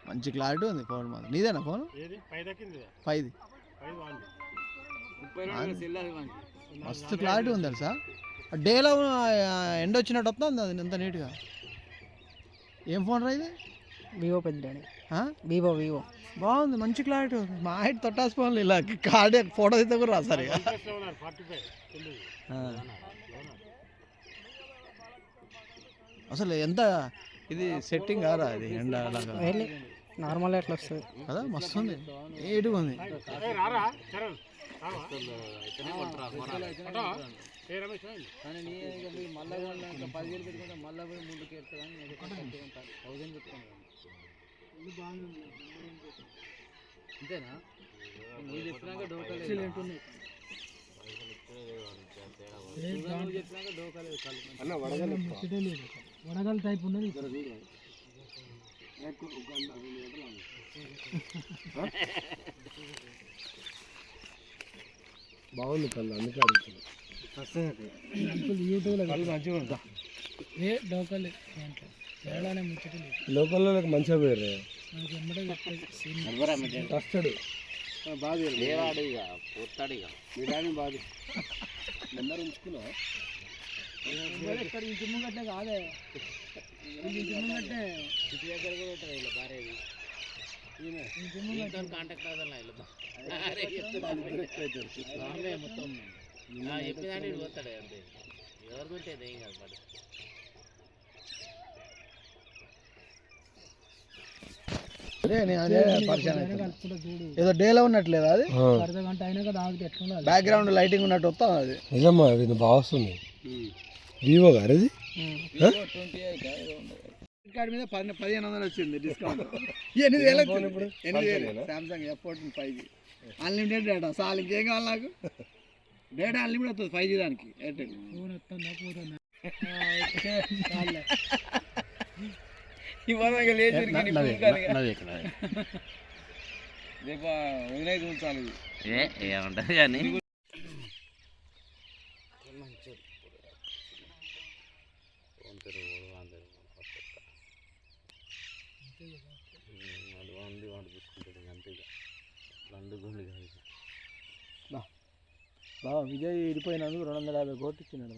మంచి క్లారిటీ ఉంది ఫోన్ మాత్రం. నీదేనా ఫోన్? పైది మస్తు క్లారిటీ ఉంది తెలుసా. డేలో ఎండ వచ్చినట్టు వస్తుంది అది ఎంత నీట్గా. ఏం ఫోన్ రా ఇది? వివో పెద్ద వివో బాగుంది, మంచి క్లారిటీ ఉంది. మా హైట్ తొట్టాస్ ఫోన్లు ఇలా కార్డు ఫోటో అయితే కూడా రాసారు. అసలు ఎంత ఇది సెట్టింగ్ కారా ఇది ఎండ అలాగా నార్మల్ ఎట్లా వస్తుంది కదా, మస్తు ఉంది, ఏటుగా ఉంది. వడగల్ టైప్ ఉన్నది. బాగుంది కళ్ళు, అందుకే అడుగుతుంది. యూట్యూబ్లో మంచిగా ఉంటా ఏ డోకలే తేడానే ముచ్చటలేదు. లోకల్లో మంచిగా పోయారు వస్తాడు బాగా పోతాడు ఇక బిర్యానీ బాగా నెంబర్ ఉంచుకున్నా. ఇక్కడ ఇంటి ముంగట్టే కాదే, ఇంటి ముంగట్టే ఇంటి దగ్గర కూడా ఉంటుంది ఇలా భార్యది. ఇంటి ముంగట్టు కాంటాక్ట్ అవ్వాలి మొత్తం చెప్పేదాన్ని పోతాడు అంతే. గవర్నమెంట్ అయితే ఏం కాదు మరి. ఏదో డేలో ఉన్నట్లేదు అది, అర్ధగంట అయినా కదా బ్యాక్గ్రౌండ్ లైటింగ్ ఉన్నట్టు వస్తాం. అది నిజమ్మా, అది బాగా వస్తుంది. వివో గారు అది కార్డ్ మీద 1500 వచ్చింది discount. 8,000 Samsung F14 5G unlimited data. చాలు ఇంకేం కావాలి నాకు. డేటా అన్లిమిటెడ్ వస్తుంది 5G దానికి. ఎయిర్టెల్ ఏమంటారు కానీ బాబా విజయ్ ఇరిపోయినందుకు 250 కోట్లు ఇచ్చినాడు.